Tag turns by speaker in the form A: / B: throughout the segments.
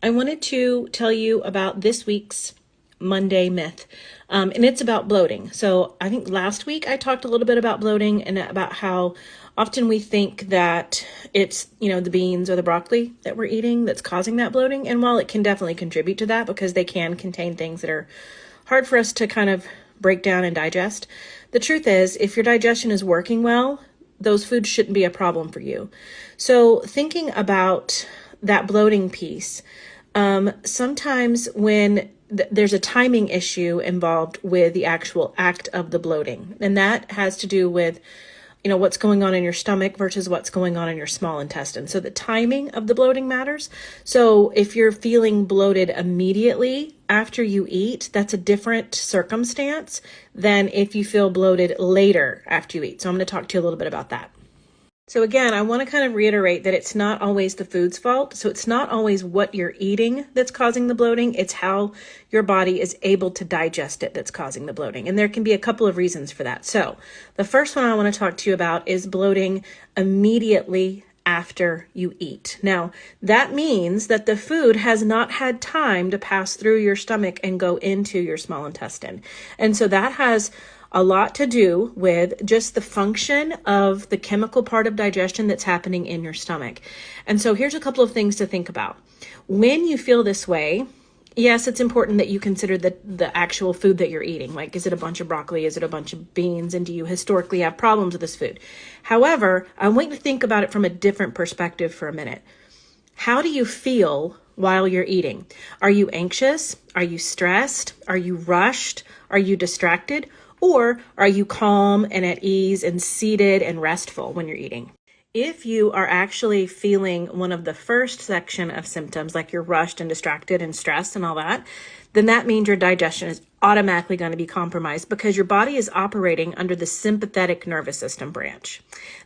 A: I wanted to tell you about this week's Monday myth, and it's about bloating. So I think last week I talked a little bit about bloating and about how often we think that it's, the beans or the broccoli that we're eating that's causing that bloating. And while it can definitely contribute to that because they can contain things that are hard for us to kind of break down and digest, the truth is if your digestion is working well, those foods shouldn't be a problem for you. So thinking about that bloating piece, sometimes when there's a timing issue involved with the actual act of the bloating, and that has to do with what's going on in your stomach versus what's going on in your small intestine. So the timing of the bloating matters. So if you're feeling bloated immediately after you eat, that's a different circumstance than if you feel bloated later after you eat. So I'm going to talk to you a little bit about that. So again, I want to kind of reiterate that it's not always the food's fault. So it's not always what you're eating that's causing the bloating. It's how your body is able to digest it that's causing the bloating. And there can be a couple of reasons for that. So the first one I want to talk to you about is bloating immediately after you eat. Now, that means that the food has not had time to pass through your stomach and go into your small intestine. And so that has a lot to do with just the function of the chemical part of digestion that's happening in your stomach. And so here's a couple of things to think about. When you feel this way, yes, it's important that you consider the actual food that you're eating. Like, is it a bunch of broccoli? Is it a bunch of beans? And do you historically have problems with this food? However, I want you to think about it from a different perspective for a minute. How do you feel while you're eating? Are you anxious? Are you stressed? Are you rushed? Are you distracted? Or are you calm and at ease and seated and restful when you're eating? If you are actually feeling one of the first section of symptoms, like you're rushed and distracted and stressed and all that, then that means your digestion is automatically going to be compromised because your body is operating under the sympathetic nervous system branch.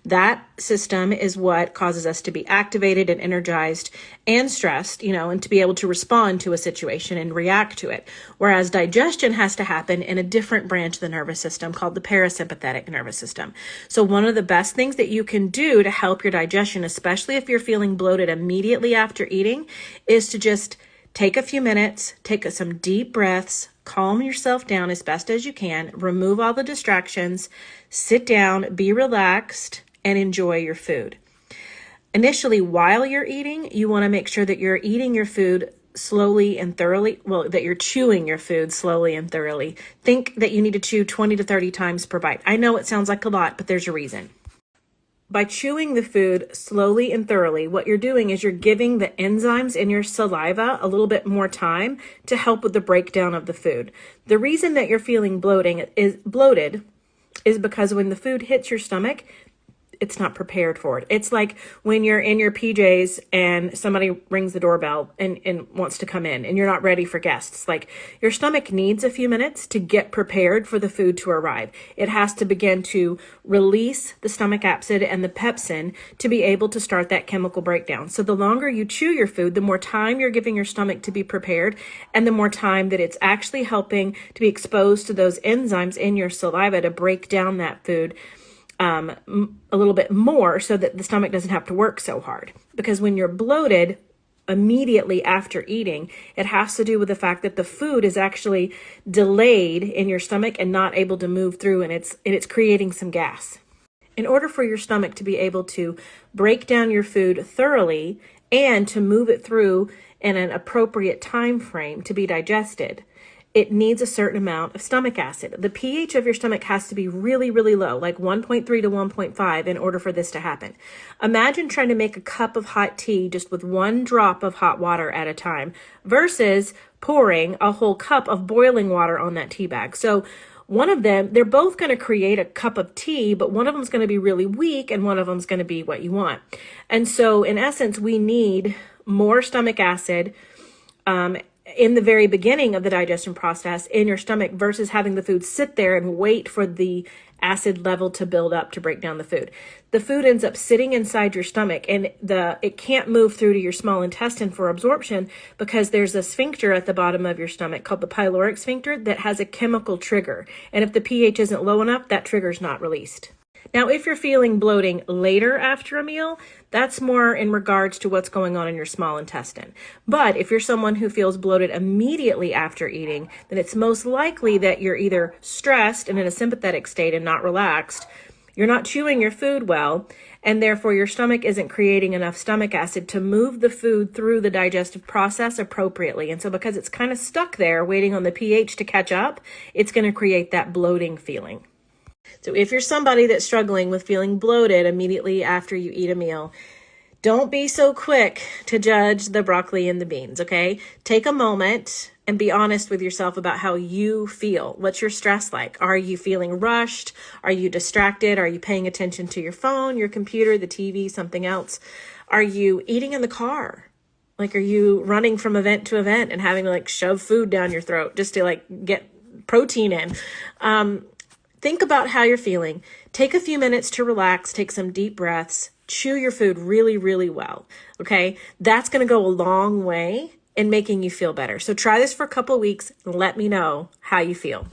A: That system is what causes us to be activated and energized and stressed, and to be able to respond to a situation and react to it. Whereas digestion has to happen in a different branch of the nervous system called the parasympathetic nervous system. So one of the best things that you can do to help your digestion, especially if you're feeling bloated immediately after eating, is to just take a few minutes, take some deep breaths, calm yourself down as best as you can, remove all the distractions, sit down, be relaxed, and enjoy your food. Initially, while you're eating, you want to make sure that you're eating your food slowly and thoroughly, that you're chewing your food slowly and thoroughly. Think that you need to chew 20 to 30 times per bite. I know it sounds like a lot, but there's a reason. By chewing the food slowly and thoroughly, what you're doing is you're giving the enzymes in your saliva a little bit more time to help with the breakdown of the food. The reason that you're feeling bloated is because when the food hits your stomach, it's not prepared for it. It's like when you're in your PJs and somebody rings the doorbell and wants to come in and you're not ready for guests. Like, your stomach needs a few minutes to get prepared for the food to arrive. It has to begin to release the stomach acid and the pepsin to be able to start that chemical breakdown. So the longer you chew your food, the more time you're giving your stomach to be prepared, and the more time that it's actually helping to be exposed to those enzymes in your saliva to break down that food a little bit more so that the stomach doesn't have to work so hard. Because when you're bloated immediately after eating, it has to do with the fact that the food is actually delayed in your stomach and not able to move through, and it's creating some gas. In order for your stomach to be able to break down your food thoroughly and to move it through in an appropriate time frame to be digested, it needs a certain amount of stomach acid. The pH of your stomach has to be really, really low, like 1.3 to 1.5 in order for this to happen. Imagine trying to make a cup of hot tea just with one drop of hot water at a time versus pouring a whole cup of boiling water on that tea bag. So one of them, they're both going to create a cup of tea, but one of them is going to be really weak and one of them is going to be what you want. And so in essence, we need more stomach acid in the very beginning of the digestion process in your stomach versus having the food sit there and wait for the acid level to build up to break down the food. The food ends up sitting inside your stomach and it can't move through to your small intestine for absorption because there's a sphincter at the bottom of your stomach called the pyloric sphincter that has a chemical trigger. And if the pH isn't low enough, that trigger is not released. Now, if you're feeling bloating later after a meal, that's more in regards to what's going on in your small intestine. But if you're someone who feels bloated immediately after eating, then it's most likely that you're either stressed and in a sympathetic state and not relaxed, you're not chewing your food well, and therefore your stomach isn't creating enough stomach acid to move the food through the digestive process appropriately. And so because it's kind of stuck there waiting on the pH to catch up, it's going to create that bloating feeling. So if you're somebody that's struggling with feeling bloated immediately after you eat a meal, don't be so quick to judge the broccoli and the beans, okay? Take a moment and be honest with yourself about how you feel. What's your stress like? Are you feeling rushed? Are you distracted? Are you paying attention to your phone, your computer, the TV, something else? Are you eating in the car? Like, are you running from event to event and having to like shove food down your throat just to like get protein in? Think about how you're feeling. Take a few minutes to relax, take some deep breaths, chew your food really, really well, okay? That's going to go a long way in making you feel better. So try this for a couple of weeks and let me know how you feel.